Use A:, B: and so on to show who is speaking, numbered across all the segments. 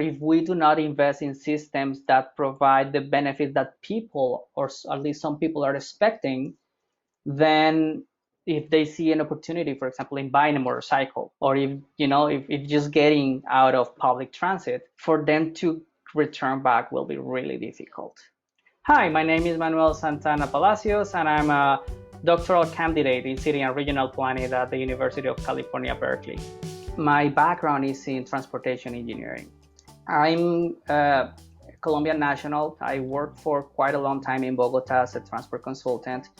A: if we do not invest in systems that provide the benefits that people, or at least some people, are expecting, then if they see an opportunity, for example, in buying a motorcycle, or if just getting out of public transit, for them to return back will be really difficult. Hi, my name is Manuel Santana-Palacios, and I'm a doctoral candidate in city and regional planning at the University of California, Berkeley. My background is in transportation engineering. I'm a Colombian national. I worked for quite a long time in Bogota as a transport consultant.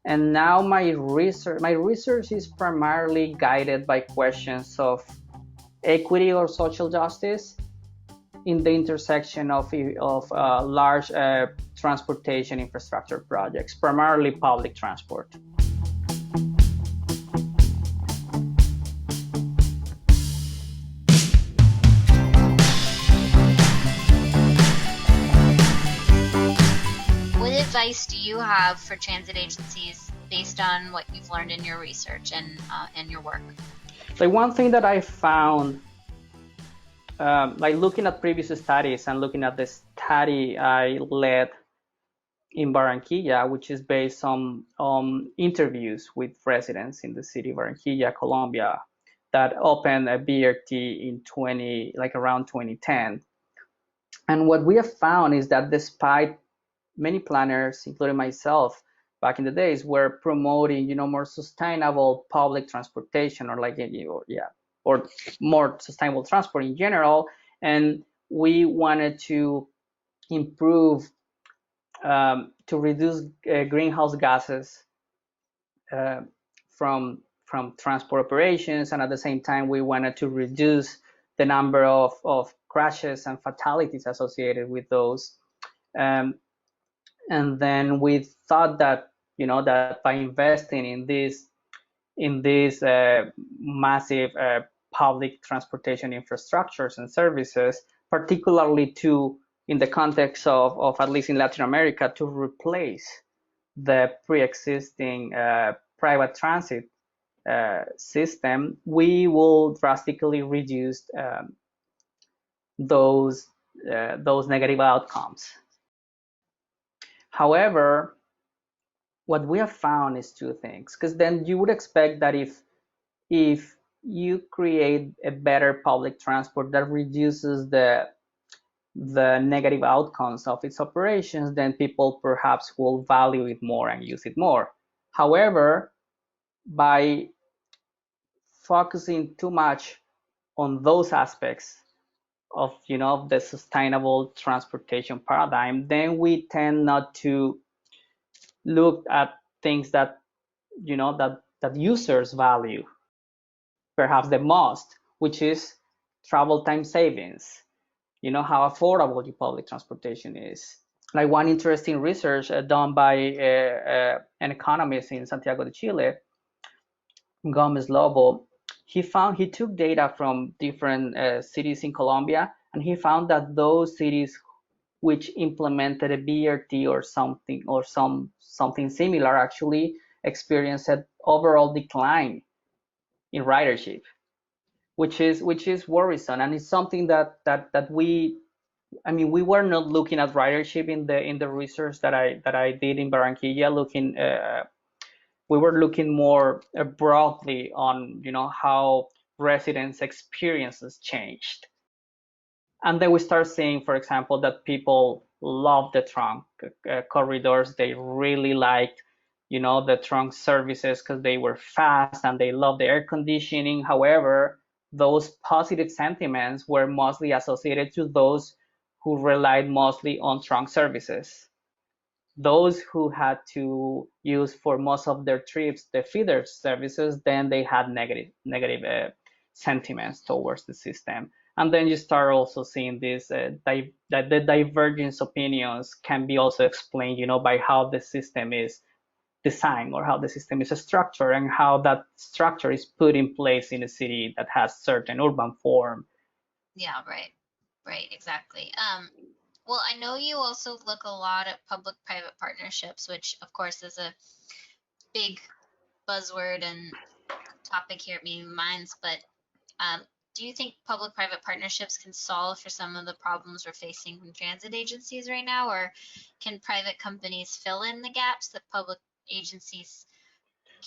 A: And now my research is primarily guided by questions of equity or social justice in the intersection of large transportation infrastructure projects, primarily public transport.
B: What advice do you have for transit agencies based on what you've learned in your research and your work?
A: Like, one thing that I found, like looking at previous studies and looking at the study I led in Barranquilla, which is based on interviews with residents in the city of Barranquilla, Colombia, that opened a BRT in around 2010. And what we have found is that despite many planners, including myself, back in the days, were promoting, more sustainable public transportation, or more sustainable transport in general, and we wanted to improve, to reduce greenhouse gases from transport operations, and at the same time we wanted to reduce the number of crashes and fatalities associated with those. And then we thought that that by investing in these massive public transportation infrastructures and services, particularly in the context of at least in Latin America, to replace the pre-existing private transit system, we will drastically reduce those negative outcomes. However, what we have found is two things, because then you would expect that if you create a better public transport that reduces the negative outcomes of its operations, then people perhaps will value it more and use it more. However, by focusing too much on those aspects of the sustainable transportation paradigm, then we tend not to look at things that that users value perhaps the most, which is travel time savings, how affordable your public transportation is. Like, one interesting research done by an economist in Santiago de Chile, Gomez Lobo, he took data from different cities in Colombia, and he found that those cities which implemented a BRT or something similar actually experienced an overall decline in ridership, which is worrisome, and it's something that we were not looking at ridership in the research that I did in Barranquilla. We were looking more broadly on how residents' experiences changed. And then we start seeing, for example, that people love the trunk corridors. They really liked, the trunk services because they were fast and they loved the air conditioning. However, those positive sentiments were mostly associated to those who relied mostly on trunk services. Those who had to use for most of their trips the feeder services, then they had negative sentiments towards the system. And then you start also seeing this that the divergence opinions can be also explained, by how the system is designed or how the system is structured and how that structure is put in place in a city that has certain urban form.
B: Yeah, right, exactly. Well, I know you also look a lot at public-private partnerships, which of course is a big buzzword and topic here at Meeting Minds, but do you think public-private partnerships can solve for some of the problems we're facing from transit agencies right now, or can private companies fill in the gaps that public agencies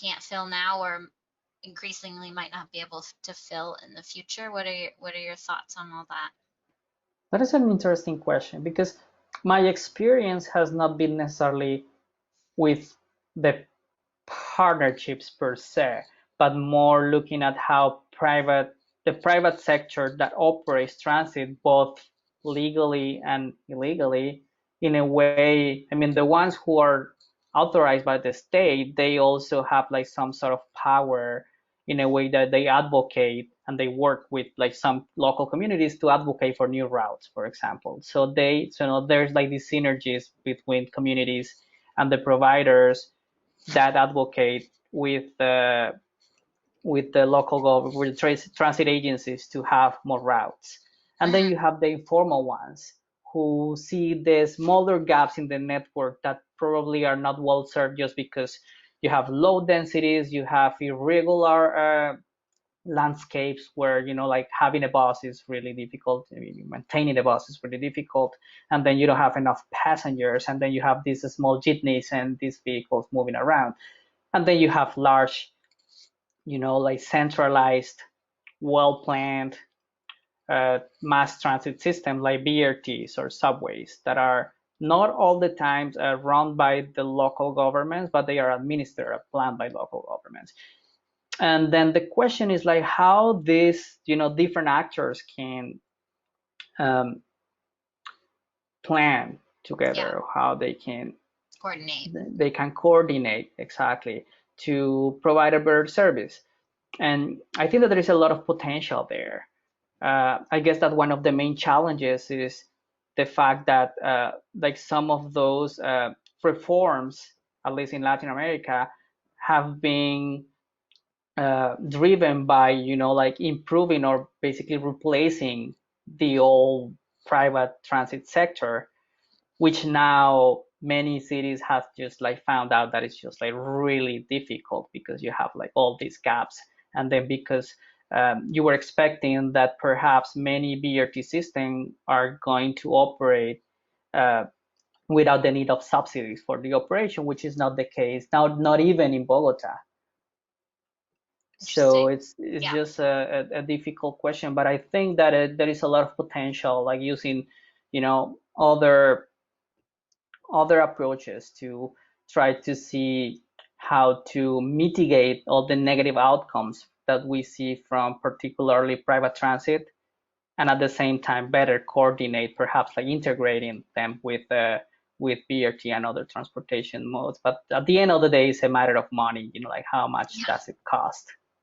B: can't fill now, or increasingly might not be able to fill in the future? What are your thoughts on all that?
A: That is an interesting question because my experience has not been necessarily with the partnerships per se, but more looking at how the private sector that operates transit both legally and illegally in a way, I mean, the ones who are authorized by the state, they also have like some sort of power in a way that they advocate and they work with like some local communities to advocate for new routes, for example. So there's like these synergies between communities and the providers that advocate with the local government, with transit agencies to have more routes. And then
B: Mm-hmm.
A: you have the informal ones who see the smaller gaps in the network that probably are not well served just because you have low densities, you have irregular landscapes where like having a bus is really difficult. I mean, maintaining the bus is really difficult, and then you don't have enough passengers, and then you have these small jeepneys and these vehicles moving around, and then you have large, like centralized, well planned mass transit systems like BRTs or subways that are not all the times run by the local governments, but they are administered or planned by local governments. And then the question is like how these different actors can um, plan
B: Yeah,
A: together, how
B: coordinate.
A: they can coordinate exactly to provide a better service. And I think that there is a lot of potential there. I guess that one of the main challenges is the fact that like some of those reforms, at least in Latin America, have been driven by like improving or basically replacing the old private transit sector, which now many cities have just like found out that it's just like really difficult because you have like all these gaps. And then because you were expecting that perhaps many BRT systems are going to operate uh, without the need of subsidies for the operation, which is not the case now, not even in Bogota. So
B: Interesting.
A: it's
B: Yeah.
A: just a difficult question, but I think that there is a lot of potential, like using, other approaches to try to see how to mitigate all the negative outcomes that we see from particularly private transit, and at the same time better coordinate, perhaps like integrating them with BRT and other transportation modes. But at the end of the day, it's a matter of money. Like how much
B: Yeah.
A: does it cost?